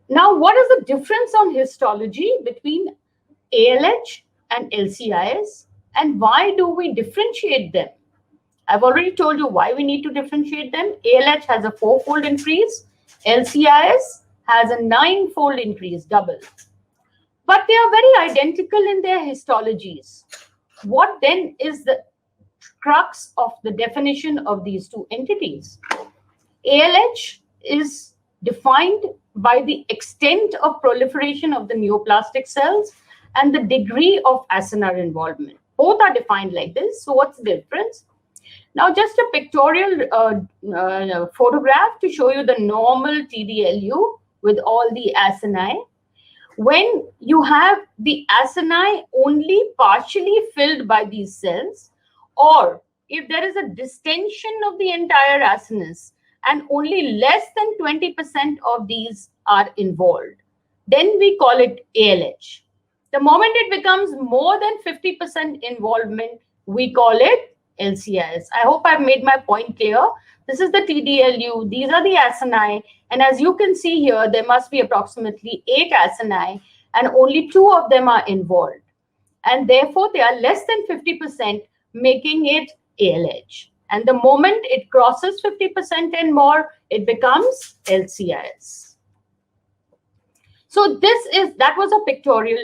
Now, what is the difference on histology between ALH and LCIS, and why do we differentiate them? I've already told you why we need to differentiate them. ALH has a 4-fold increase. LCIS has a 9-fold increase, double. But they are very identical in their histologies. What then is the crux of the definition of these two entities? ALH is defined by the extent of proliferation of the neoplastic cells and the degree of acinar involvement. Both are defined like this. So what's the difference? Now, just a pictorial photograph to show you the normal TDLU with all the acini. When you have the acini only partially filled by these cells, or if there is a distension of the entire acinus and only less than 20% of these are involved, then we call it ALH. The moment it becomes more than 50% involvement, we call it LCIS. I hope I've made my point clear. This is the TDLU, these are the acini, and as you can see here, there must be approximately 8 acini, and only 2 of them are involved. And therefore, they are less than 50%, making it ALH. And the moment it crosses 50% and more, it becomes LCIS. So that was a pictorial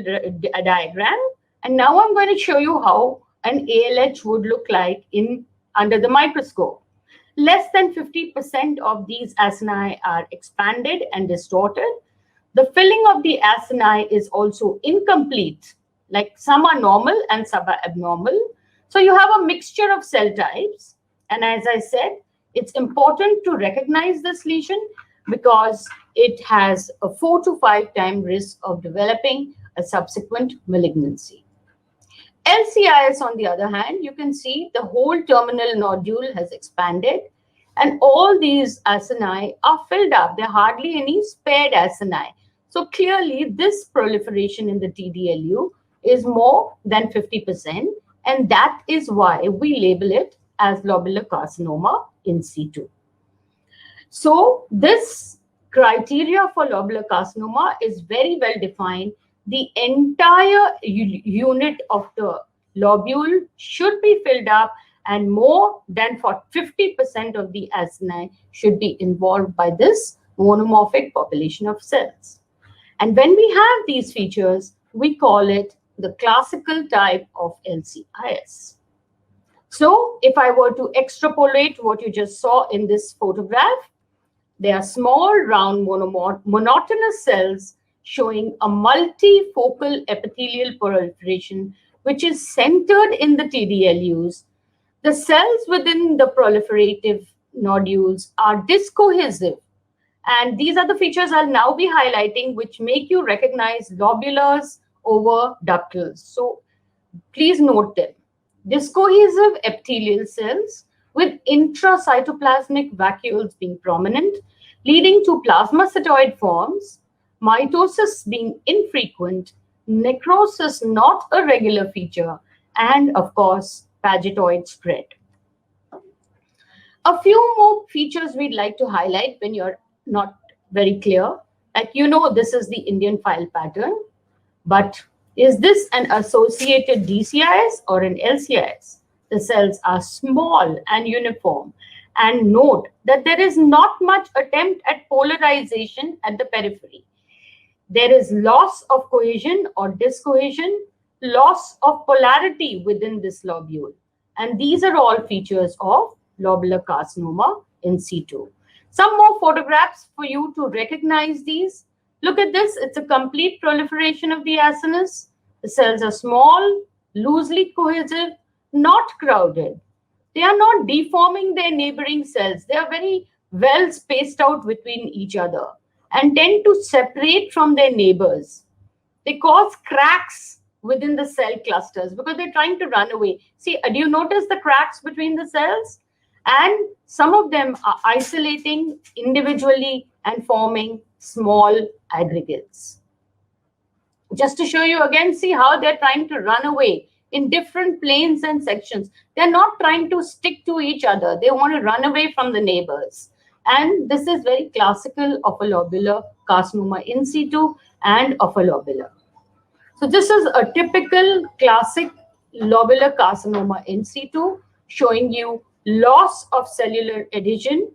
diagram. And now I'm going to show you how an ALH would look like under the microscope. Less than 50% of these acini are expanded and distorted. The filling of the acini is also incomplete, like some are normal and some are abnormal. So you have a mixture of cell types. And as I said, it's important to recognize this lesion because it has a 4 to 5 time risk of developing a subsequent malignancy. LCIS, on the other hand, you can see the whole terminal nodule has expanded and all these acini are filled up. There are hardly any spared acini. So clearly this proliferation in the TDLU is more than 50%, and that is why we label it as lobular carcinoma in situ. So this criteria for lobular carcinoma is very well defined. The entire unit of the lobule should be filled up, and more than 50% of the acini should be involved by this monomorphic population of cells. And when we have these features, we call it the classical type of LCIS. So if I were to extrapolate what you just saw in this photograph, they are small, round, monotonous cells showing a multifocal epithelial proliferation, which is centered in the TDLUs. The cells within the proliferative nodules are discohesive. And these are the features I'll now be highlighting, which make you recognize lobulars over ductals. So please note them. Discohesive epithelial cells with intracytoplasmic vacuoles being prominent, leading to plasmacytoid forms, mitosis being infrequent, necrosis not a regular feature, and of course, pagetoid spread. A few more features we'd like to highlight when you're not very clear. Like, this is the Indian file pattern, but is this an associated DCIS or an LCIS? The cells are small and uniform. And note that there is not much attempt at polarization at the periphery. There is loss of cohesion or discohesion, loss of polarity within this lobule. And these are all features of lobular carcinoma in situ. Some more photographs for you to recognize these. Look at this. It's a complete proliferation of the acinus. The cells are small, loosely cohesive, not crowded. They are not deforming their neighboring cells. They are very well spaced out between each other and tend to separate from their neighbors. They cause cracks within the cell clusters because they're trying to run away. See, do you notice the cracks between the cells? And some of them are isolating individually and forming small aggregates. Just to show you again, see how they're trying to run away in different planes and sections. They're not trying to stick to each other. They want to run away from the neighbors. And this is very classical of a lobular carcinoma in situ and of a lobular. So this is a typical classic lobular carcinoma in situ, showing you loss of cellular adhesion,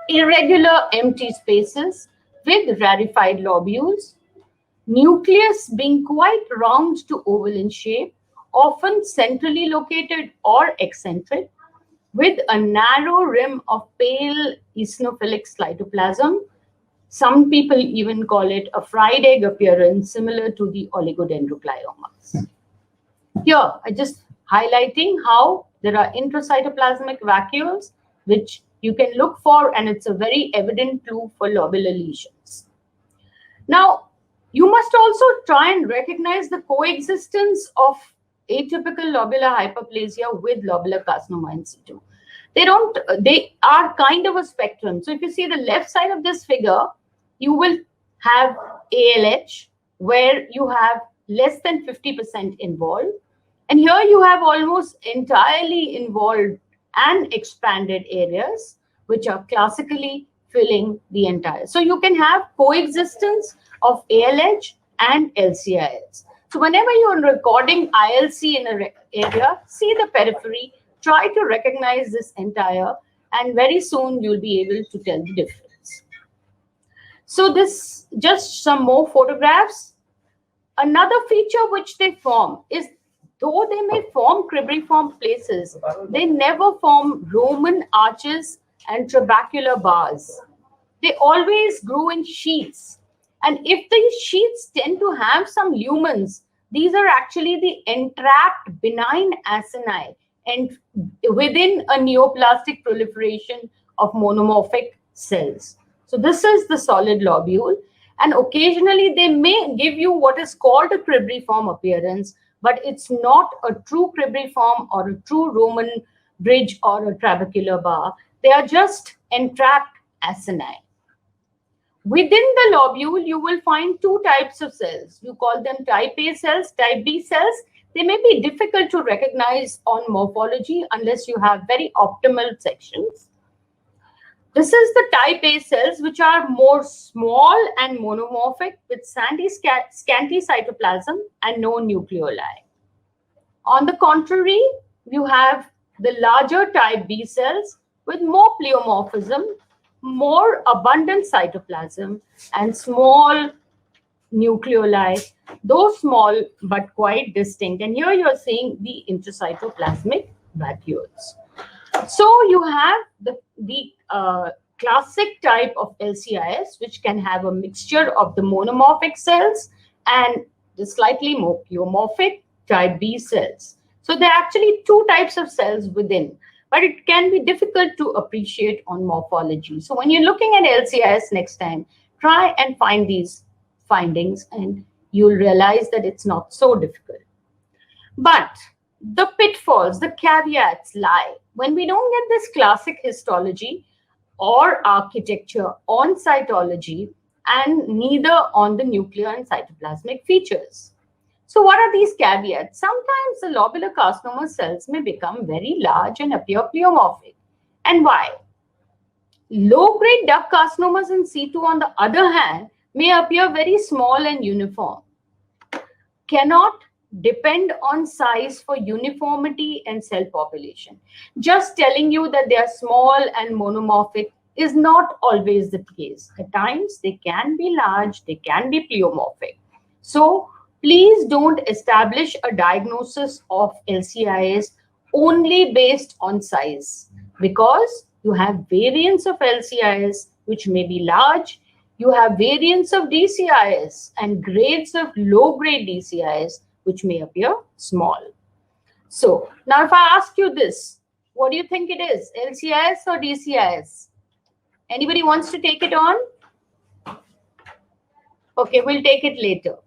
irregular empty spaces with rarefied lobules, nucleus being quite round to oval in shape, often centrally located or eccentric, with a narrow rim of pale eosinophilic cytoplasm. Some people even call it a fried egg appearance, similar to the oligodendrogliomas. Here, I just highlighting how there are intracytoplasmic vacuoles, which you can look for, and it's a very evident clue for lobular lesions. Now, you must also try and recognize the coexistence of atypical lobular hyperplasia with lobular carcinoma in situ. They are kind of a spectrum. So if you see the left side of this figure, you will have ALH, where you have less than 50% involved. And here you have almost entirely involved and expanded areas, which are classically filling the entire. So you can have coexistence of ALH and LCIS. So whenever you're recording ILC in an area, see the periphery, try to recognize this entire, and very soon you'll be able to tell the difference. So this, just some more photographs. Another feature which they form is, though they may form cribriform places, they never form Roman arches and trabecular bars. They always grow in sheets. And if these sheets tend to have some lumens, these are actually the entrapped benign acini and within a neoplastic proliferation of monomorphic cells. So this is the solid lobule, and occasionally they may give you what is called a cribriform appearance, but it's not a true cribriform or a true Roman bridge or a trabecular bar. They are just entrapped acini. Within the lobule, you will find two types of cells. You call them type A cells, type B cells. They may be difficult to recognize on morphology unless you have very optimal sections. This is the type A cells, which are more small and monomorphic with scanty cytoplasm and no nucleoli. On the contrary, you have the larger type B cells with more pleomorphism, more abundant cytoplasm, and small nucleoli, though small but quite distinct. And here you're seeing the intracytoplasmic vacuoles. So you have the classic type of LCIS, which can have a mixture of the monomorphic cells and the slightly more pleomorphic type B cells. So there are actually two types of cells within, but it can be difficult to appreciate on morphology. So when you're looking at LCIS next time, try and find these findings and you'll realize that it's not so difficult. But the pitfalls, the caveats lie when we don't get this classic histology or architecture on cytology and neither on the nuclear and cytoplasmic features. So what are these caveats? Sometimes the lobular carcinoma cells may become very large and appear pleomorphic. And why? Low-grade duct carcinomas in situ, on the other hand, may appear very small and uniform. Cannot depend on size for uniformity and cell population. Just telling you that they are small and monomorphic is not always the case. At times, they can be large, they can be pleomorphic. So, please don't establish a diagnosis of LCIS only based on size, because you have variants of LCIS which may be large, you have variants of DCIS and grades of low-grade DCIS which may appear small. So now if I ask you this, what do you think it is, LCIS or DCIS? Anybody wants to take it on? Okay, we'll take it later.